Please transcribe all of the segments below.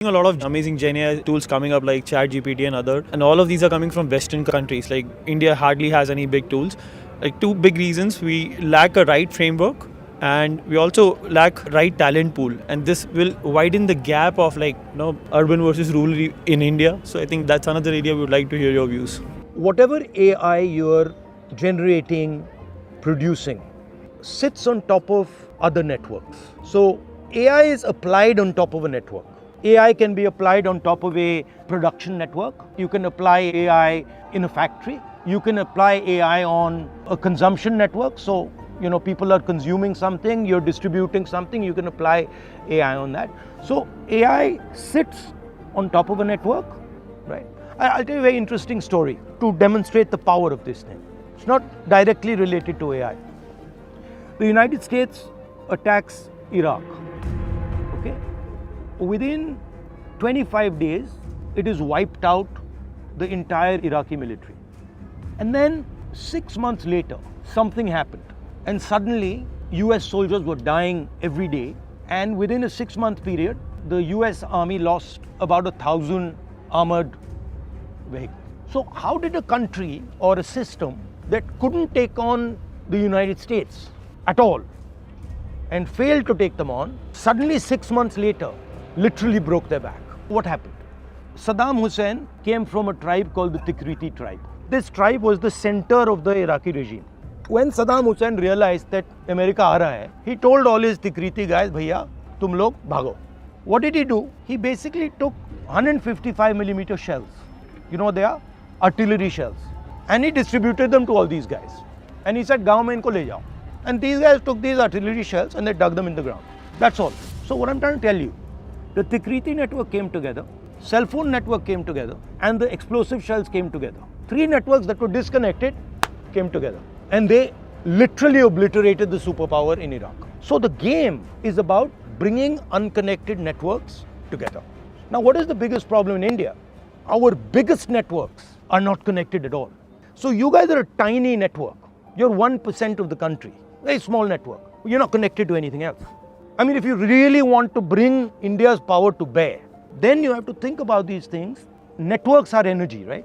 A lot of amazing Gen AI tools coming up like ChatGPT and other, and all of these are coming from Western countries. Like India hardly has any big tools. Like two big reasons: we lack a right framework, and we also lack right talent pool. And this will widen the gap of urban versus rural in India. So I think that's another area we would like to hear your views. Whatever AI you're generating, producing, sits on top of other networks. So AI is applied on top of a network. AI can be applied on top of a production network. You can apply AI in a factory. You can apply AI on a consumption network. So, people are consuming something, you're distributing something, you can apply AI on that. So AI sits on top of a network, right? I'll tell you a very interesting story to demonstrate the power of this thing. It's not directly related to AI. The United States attacks Iraq. Okay? Within 25 days, it has wiped out the entire Iraqi military. And then 6 months later, something happened. And suddenly, US soldiers were dying every day. And within a 6-month period, the US Army lost about 1,000 armored vehicles. So how did a country or a system that couldn't take on the United States at all and failed to take them on, suddenly 6 months later, literally broke their back? What happened? Saddam Hussein came from a tribe called the Tikriti tribe. This tribe was the center of the Iraqi regime. When Saddam Hussein realized that America aa raha hai, he told all his Tikriti guys, bhaiya, tum log bhago. What did he do? He basically took 155mm shells. You know what they are? Artillery shells. And he distributed them to all these guys. And he said, gaon mein inko le jao. And these guys took these artillery shells and they dug them in the ground. That's all. So what I'm trying to tell you, the Tikriti network came together, cell phone network came together, and the explosive shells came together. 3 networks that were disconnected came together. And they literally obliterated the superpower in Iraq. So the game is about bringing unconnected networks together. Now, what is the biggest problem in India? Our biggest networks are not connected at all. So you guys are a tiny network. You're 1% of the country, very small network. You're not connected to anything else. I mean, if you really want to bring India's power to bear, then you have to think about these things. Networks are energy, right?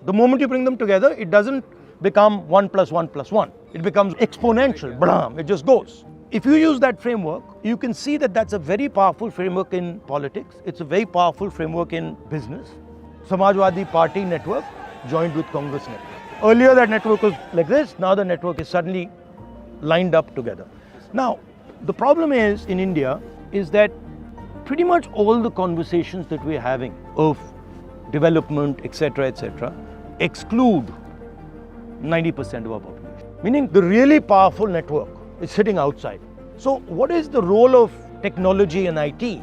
The moment you bring them together, it doesn't become 1 + 1 + 1. It becomes exponential. Blam, it just goes. If you use that framework, you can see that that's a very powerful framework in politics. It's a very powerful framework in business. Samajwadi Party network joined with Congress network. Earlier that network was like this, now the network is suddenly lined up together. Now, the problem is in India is that pretty much all the conversations that we're having of development, etc., exclude 90% of our population. Meaning the really powerful network is sitting outside. So what is the role of technology and IT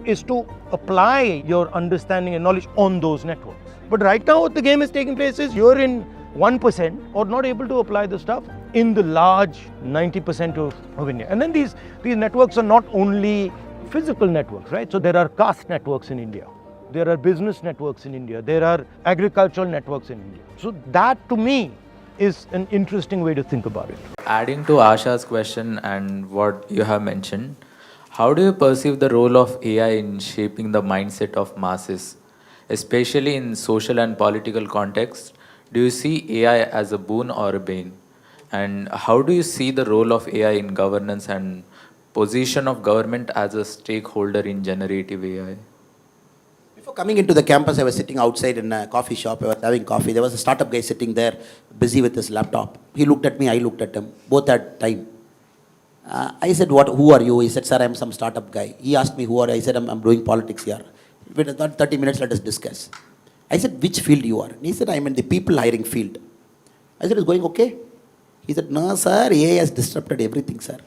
is to apply your understanding and knowledge on those networks. But right now what the game is taking place is you're in 1% or not able to apply the stuff in the large 90% of India. And then these networks are not only physical networks, right? So there are caste networks in India. There are business networks in India. There are agricultural networks in India. So that to me is an interesting way to think about it. Adding to Asha's question and what you have mentioned, how do you perceive the role of AI in shaping the mindset of masses, especially in social and political context? Do you see AI as a boon or a bane? And how do you see the role of AI in governance and position of government as a stakeholder in generative AI? Before coming into the campus, I was sitting outside in a coffee shop. I was having coffee. There was a startup guy sitting there, busy with his laptop. He looked at me, I looked at him. Both had time. I said, who are you? He said, sir, I'm some startup guy. He asked me, who are you? I said, I'm doing politics here. Within 30 minutes, let us discuss. I said, which field you are? And he said, I'm in the people hiring field. I said, it's going okay? He said, no, sir, AI has disrupted everything, sir.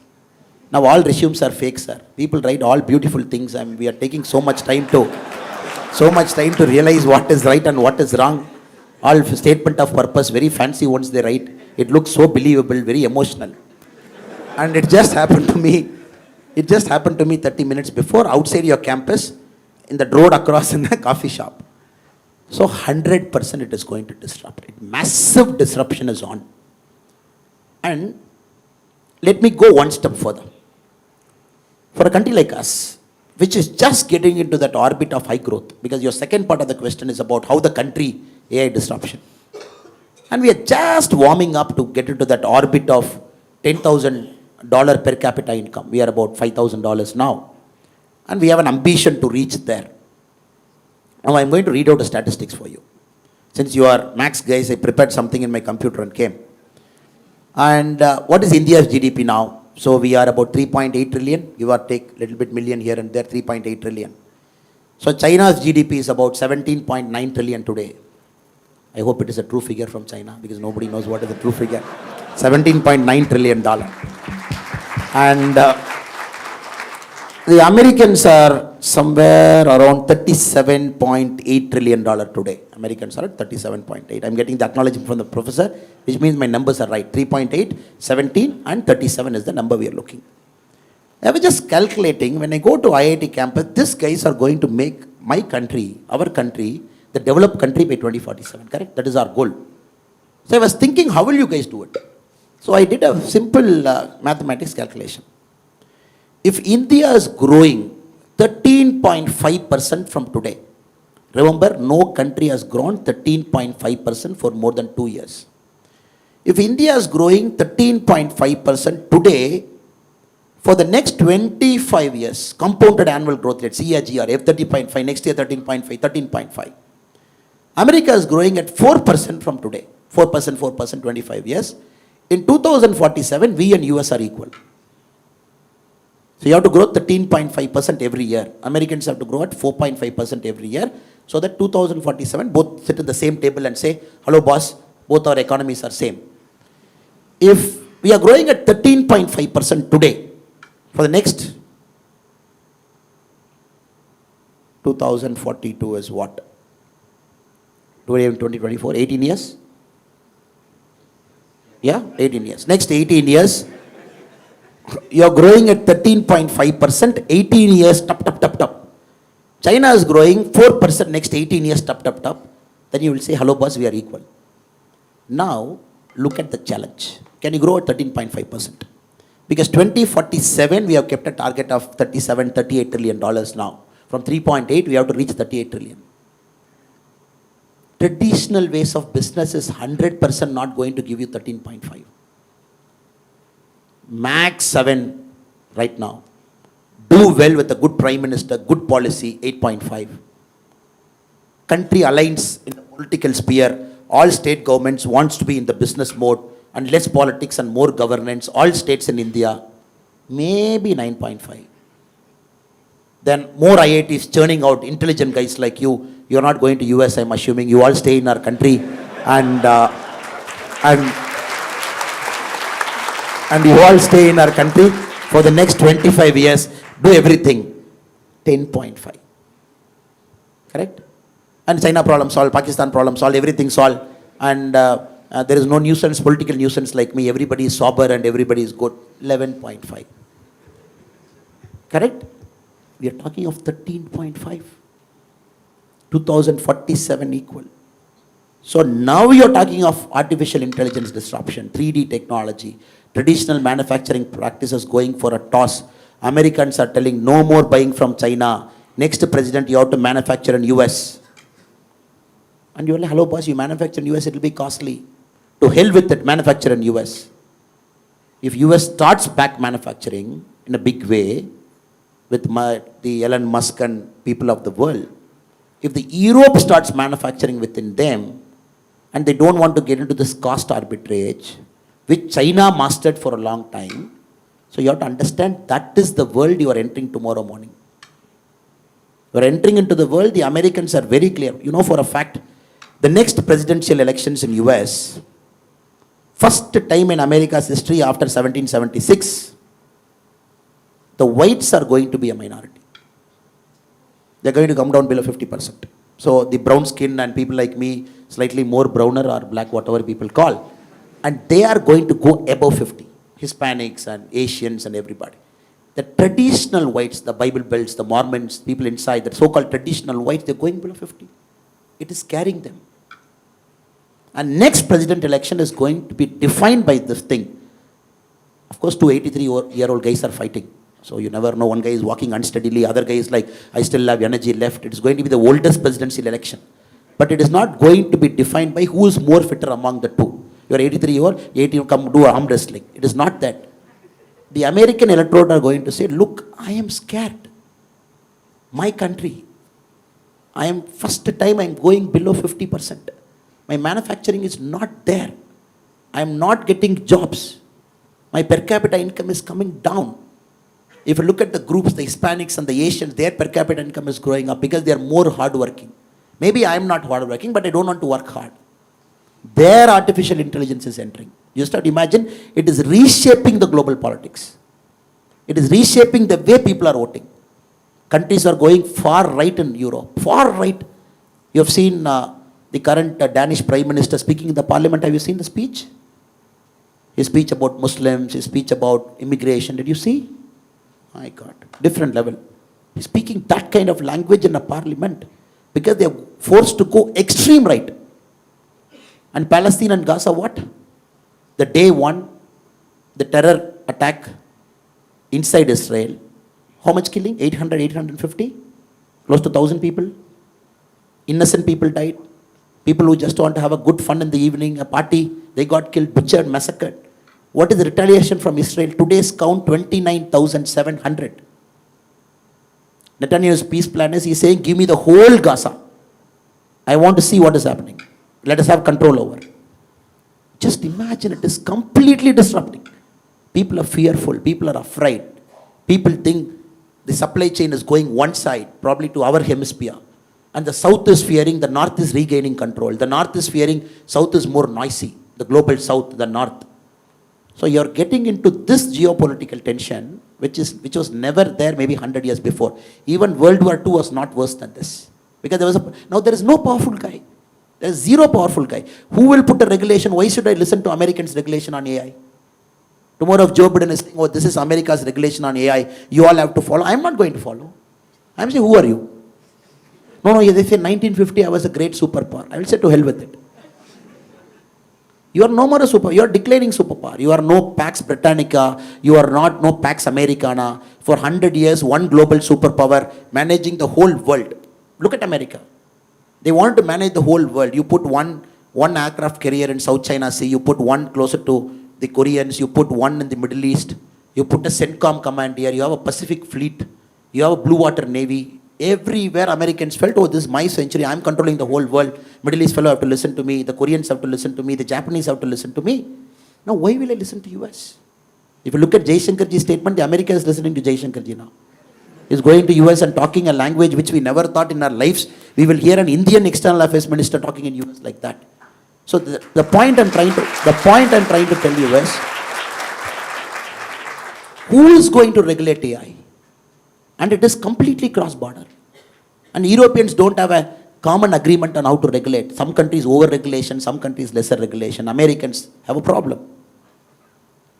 Now all resumes are fake, sir. People write all beautiful things, and we are taking so much time to realize what is right and what is wrong. All statement of purpose, very fancy ones they write. It looks so believable, very emotional. And it just happened to me. It just happened to me 30 minutes before, outside your campus, in the road across in the coffee shop. So 100% it is going to disrupt. Massive disruption is on. And let me go one step further. For a country like us, which is just getting into that orbit of high growth. Because your second part of the question is about how the country AI disruption. And we are just warming up to get into that orbit of $10,000 per capita income. We are about $5,000 now. And we have an ambition to reach there. Now I'm going to read out the statistics for you. Since you are Max guys, I prepared something in my computer and came. And what is India's GDP now? So we are about 3.8 trillion, give or take a little bit million here and there, 3.8 trillion. So China's GDP is about 17.9 trillion today. I hope it is a true figure from China because nobody knows what is the true figure. $17.9 trillion. And the Americans are somewhere around $37.8 trillion today. Americans are at 37.8. I'm getting the acknowledgement from the professor, which means my numbers are right. 3.8, 17 and 37 is the number we are looking. I was just calculating, when I go to IIT campus, these guys are going to make my country, our country, the developed country by 2047, correct? That is our goal. So I was thinking, how will you guys do it? So I did a simple mathematics calculation. If India is growing 13.5% from today, remember, no country has grown 13.5% for more than 2 years. If India is growing 13.5% today, for the next 25 years, compounded annual growth rate, CAGR, F30.5, next year 13.5, 13.5. America is growing at 4% from today, 4%, 25 years. In 2047, we and US are equal. So you have to grow 13.5% every year. Americans have to grow at 4.5% every year. So that 2047, both sit at the same table and say, hello boss, both our economies are same. If we are growing at 13.5% today, for the next 2042 is what? 2024, 18 years? Yeah, 18 years. Next 18 years, you are growing at 13.5%, 18 years, top. China is growing 4% next 18 years, top. Then you will say, hello boss, we are equal. Now, look at the challenge. Can you grow at 13.5%? Because 2047, we have kept a target of $38 trillion now. From 3.8, we have to reach 38 trillion. Traditional ways of business is 100% not going to give you 13.5. Max 7 right now. Do well with a good prime minister, good policy, 8.5. Country aligns in the political sphere. All state governments wants to be in the business mode and less politics and more governance. All states in India, maybe 9.5. Then more IITs churning out intelligent guys like you. You're not going to US, I'm assuming. You all stay in our country and you all stay in our country for the next 25 years. Do everything. 10.5. Correct? And China problem solved, Pakistan problem solved, everything solved. And there is no nuisance, political nuisance like me. Everybody is sober and everybody is good. 11.5. Correct? We are talking of 13.5. 2047 equal. So now you're talking of artificial intelligence disruption, 3D technology, traditional manufacturing practices going for a toss. Americans are telling no more buying from China. Next president, you have to manufacture in US. And you're like, hello boss, you manufacture in US, it will be costly. To hell with it, manufacture in US. If US starts back manufacturing in a big way, with the Elon Musk and people of the world, if the Europe starts manufacturing within them, and they don't want to get into this cost arbitrage, which China mastered for a long time, so you have to understand that is the world you are entering tomorrow morning. You are entering into the world, the Americans are very clear. You know for a fact, the next presidential elections in US, first time in America's history after 1776, the whites are going to be a minority. They're going to come down below 50%. So the brown skin and people like me, slightly more browner or black, whatever people call, and they are going to go above 50. Hispanics and Asians and everybody. The traditional whites, the Bible Belts, the Mormons, people inside, the so-called traditional whites, they're going below 50. It is carrying them. And next president election is going to be defined by this thing. Of course, two 83-year-old guys are fighting. So you never know. One guy is walking unsteadily, other guy is like, I still have energy left. It is going to be the oldest presidential election. But it is not going to be defined by who is more fitter among the two. You are 83, you are 80, you come do arm wrestling. It is not that. The American electorate are going to say, look, I am scared. My country, first time I am going below 50%. My manufacturing is not there. I am not getting jobs. My per capita income is coming down. If you look at the groups, the Hispanics and the Asians, their per capita income is growing up because they are more hardworking. Maybe I am not hardworking, but I don't want to work hard. Their artificial intelligence is entering. You start to imagine, it is reshaping the global politics. It is reshaping the way people are voting. Countries are going far right in Europe, far right. You have seen the current Danish Prime Minister speaking in the parliament. Have you seen the speech? His speech about Muslims, his speech about immigration. Did you see? My God, different level. He's speaking that kind of language in a parliament because they are forced to go extreme right. And Palestine and Gaza, what? The day one, the terror attack inside Israel. How much killing? 800, 850? Close to 1,000 people. Innocent people died. People who just want to have a good fun in the evening, a party, they got killed, butchered, massacred. What is the retaliation from Israel? Today's count, 29,700. Netanyahu's peace plan is, he's saying, give me the whole Gaza. I want to see what is happening. Let us have control over. Just imagine, it is completely disrupting. People are fearful. People are afraid. People think the supply chain is going one side, probably to our hemisphere. And the south is fearing, the north is regaining control. The north is fearing, south is more noisy. The global south, the north. So you're getting into this geopolitical tension, which was never there maybe 100 years before. Even World War II was not worse than this. Because now there is no powerful guy. There is zero powerful guy. Who will put a regulation? Why should I listen to Americans' regulation on AI? Tomorrow if Joe Biden is saying, oh, this is America's regulation on AI, you all have to follow. I'm not going to follow. I'm saying, who are you? No, they say 1950 I was a great superpower. I will say to hell with it. You are no more a superpower. You are declining superpower. You are no Pax Britannica. You are not no Pax Americana. For 100 years, one global superpower managing the whole world. Look at America. They want to manage the whole world. You put one aircraft carrier in South China Sea. You put one closer to the Koreans. You put one in the Middle East. You put a CENTCOM command here. You have a Pacific fleet. You have a blue water navy. Everywhere Americans felt, oh, this is my century. I'm controlling the whole world. Middle East fellow have to listen to me. The Koreans have to listen to me. The Japanese have to listen to me. Now, why will I listen to US? If you look at Jaishankarji's statement, the America is listening to Jaishankarji now. He's going to US and talking a language which we never thought in our lives. We will hear an Indian external affairs minister talking in US like that. So the point I'm trying to tell you is, who is going to regulate AI? And it is completely cross-border. And Europeans don't have a common agreement on how to regulate. Some countries over-regulation, some countries lesser regulation. Americans have a problem.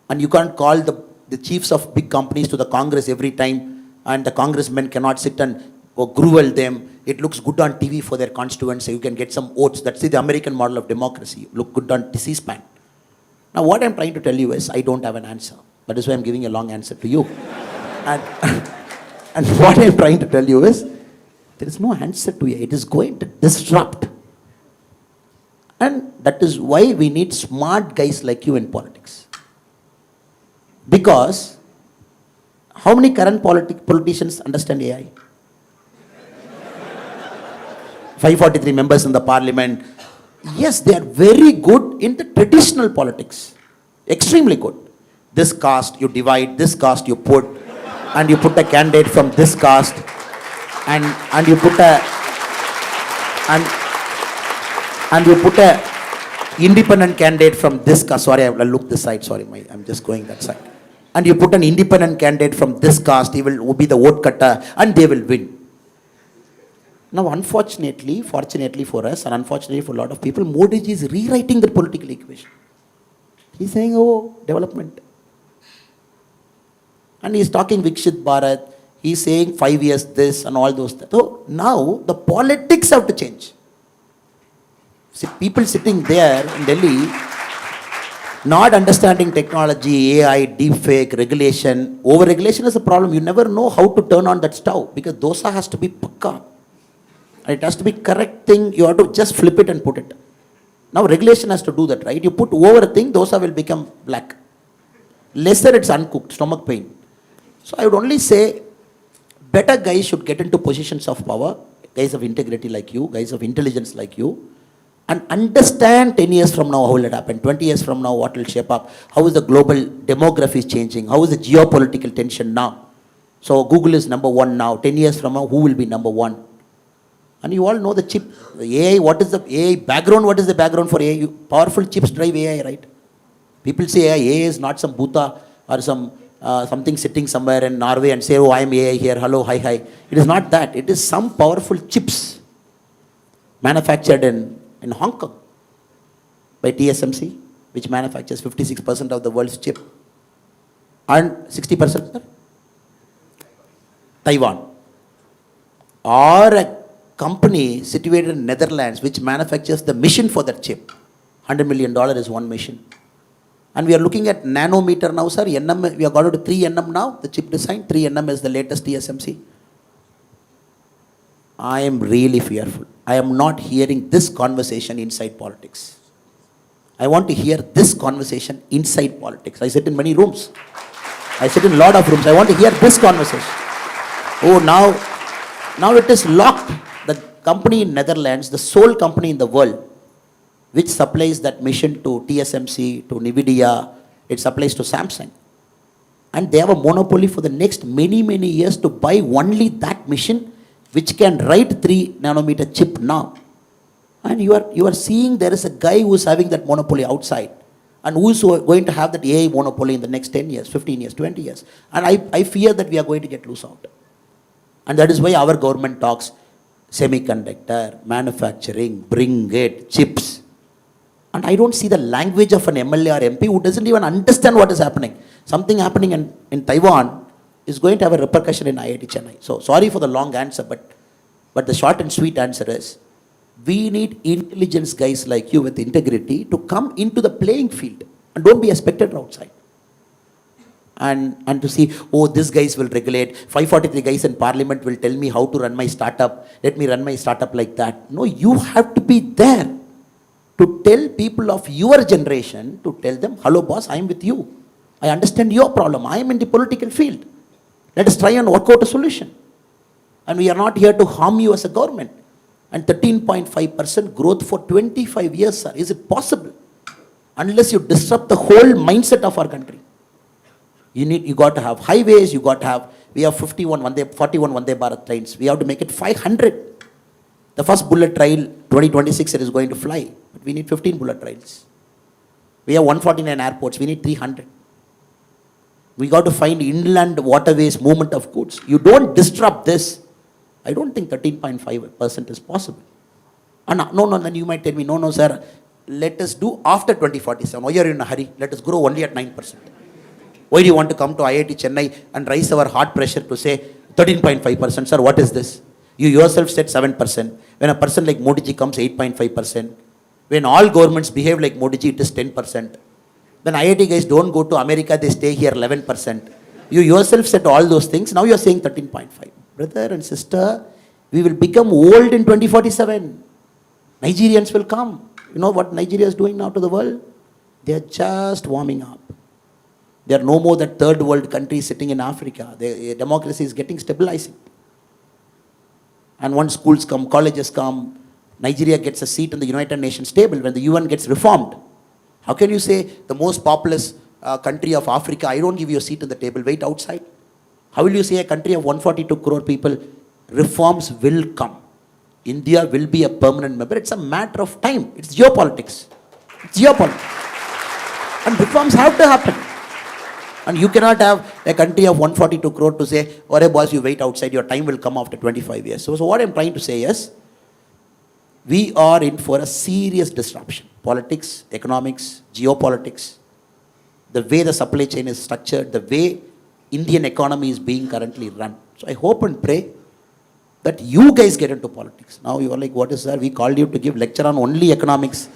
And you can't call the chiefs of big companies to the Congress every time, and the congressmen cannot sit and grovel them. It looks good on TV for their constituents, so you can get some votes. That's the American model of democracy. Look good on C-SPAN. Now what I'm trying to tell you is, I don't have an answer. That is why I'm giving a long answer to you. And what I'm trying to tell you is, there is no answer to it. It is going to disrupt. And that is why we need smart guys like you in politics. Because, how many current politicians understand AI? 543 members in the parliament. Yes, they are very good in the traditional politics. Extremely good. This caste you divide, this caste you put, and you put a candidate from this caste, and you put a independent candidate from this caste. Sorry, I look this side. Sorry, I'm just going that side. And you put an independent candidate from this caste. He will be the vote cutter, and they will win. Now, unfortunately, fortunately for us, and unfortunately for a lot of people, Modi ji is rewriting the political equation. He's saying, oh, development. And he's talking Vikshit Bharat. He's saying 5 years this and all those things. So now the politics have to change. See, people sitting there in Delhi, Not understanding technology, AI, deepfake, regulation. Over-regulation is a problem. You never know how to turn on that stove because dosa has to be pakka. It has to be correct thing. You have to just flip it and put it. Now regulation has to do that, right? You put over a thing, dosa will become black. Lesser it's uncooked, stomach pain. So I would only say better guys should get into positions of power, guys of integrity like you, guys of intelligence like you, and understand 10 years from now how will it happen, 20 years from now what will shape up, how is the global demography is changing, how is the geopolitical tension now. So Google is number one now, 10 years from now who will be number one? And you all know the chip, the AI, what is the AI background, what is the background for AI? Powerful chips drive AI, right? People say AI is not some bhuta or some something sitting somewhere in Norway and say, oh, I am AI here, hello, hi, hi. It is not that. It is some powerful chips manufactured in Hong Kong by TSMC, which manufactures 56% of the world's chip. And 60%, sir? Taiwan. Or a company situated in Netherlands which manufactures the mission for that chip. $100 million is one mission. And we are looking at nanometer now, sir. NM, we have got to 3 nm now, the chip design. 3 nm is the latest TSMC. I am really fearful. I am not hearing this conversation inside politics. I want to hear this conversation inside politics. I sit in many rooms. I sit in a lot of rooms. I want to hear this conversation. Oh, now it is locked. The company in Netherlands, the sole company in the world, which supplies that mission to TSMC, to NVIDIA, it supplies to Samsung. And they have a monopoly for the next many, many years to buy only that mission which can write 3 nanometer chip now. And you are seeing there is a guy who is having that monopoly outside and who is going to have that AI monopoly in the next 10 years, 15 years, 20 years. And I fear that we are going to get loose out. And that is why our government talks semiconductor, manufacturing, bring it, chips. And I don't see the language of an MLA or MP who doesn't even understand what is happening. Something happening in Taiwan is going to have a repercussion in IIT Chennai. So sorry for the long answer, but the short and sweet answer is, we need intelligence guys like you with integrity to come into the playing field and don't be a spectator outside. And to see, oh, these guys will regulate, 543 guys in parliament will tell me how to run my startup, let me run my startup like that. No, you have to be there to tell people of your generation, to tell them, hello boss, I am with you. I understand your problem. I am in the political field. Let us try and work out a solution. And we are not here to harm you as a government. And 13.5% growth for 25 years, sir. Is it possible? Unless you disrupt the whole mindset of our country. You got to have highways, you got to have, we have 41 Vande Bharat trains. We have to make it 500. The first bullet trail, 2026, it is going to fly. But we need 15 bullet trails. We have 149 airports. We need 300. We got to find inland waterways, movement of goods. You don't disrupt this. I don't think 13.5% is possible. And no, then you might tell me, no, sir, let us do after 2047. Why are you in a hurry? Let us grow only at 9%. Why do you want to come to IIT Chennai and raise our heart pressure to say 13.5%? Sir, what is this? You yourself said 7%. When a person like Modi ji comes, 8.5%. When all governments behave like Modi ji, it is 10%. When IIT guys don't go to America, they stay here 11%. You yourself said all those things. Now you are saying 13.5. Brother and sister, we will become old in 2047. Nigerians will come. You know what Nigeria is doing now to the world? They are just warming up. They are no more that third world country sitting in Africa. Their democracy is getting stabilizing. And once schools come, colleges come, Nigeria gets a seat in the United Nations table when the UN gets reformed. How can you say the most populous country of Africa, I don't give you a seat in the table, wait outside? How will you say a country of 142 crore people, reforms will come? India will be a permanent member. It's a matter of time. It's geopolitics. It's geopolitics. And reforms have to happen. And you cannot have a country of 142 crore to say, alright boss, you wait outside, your time will come after 25 years. So what I'm trying to say is, we are in for a serious disruption. Politics, economics, geopolitics, the way the supply chain is structured, the way Indian economy is being currently run. So I hope and pray that you guys get into politics. Now you are like, what is that? We called you to give lecture on only economics,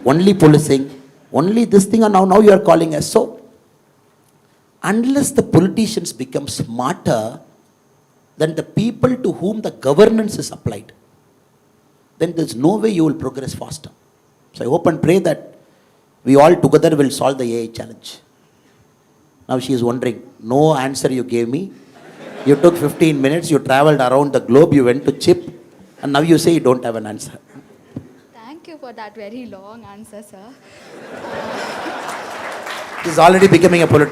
only policing. Only this thing, and now you are calling us. So, unless the politicians become smarter than the people to whom the governance is applied, then there's no way you will progress faster. So I hope and pray that we all together will solve the AI challenge. Now she is wondering, no answer you gave me. You took 15 minutes, you traveled around the globe, you went to CHIP, and now you say you don't have an answer. Thank you for that very long answer, sir. This is already becoming a politician.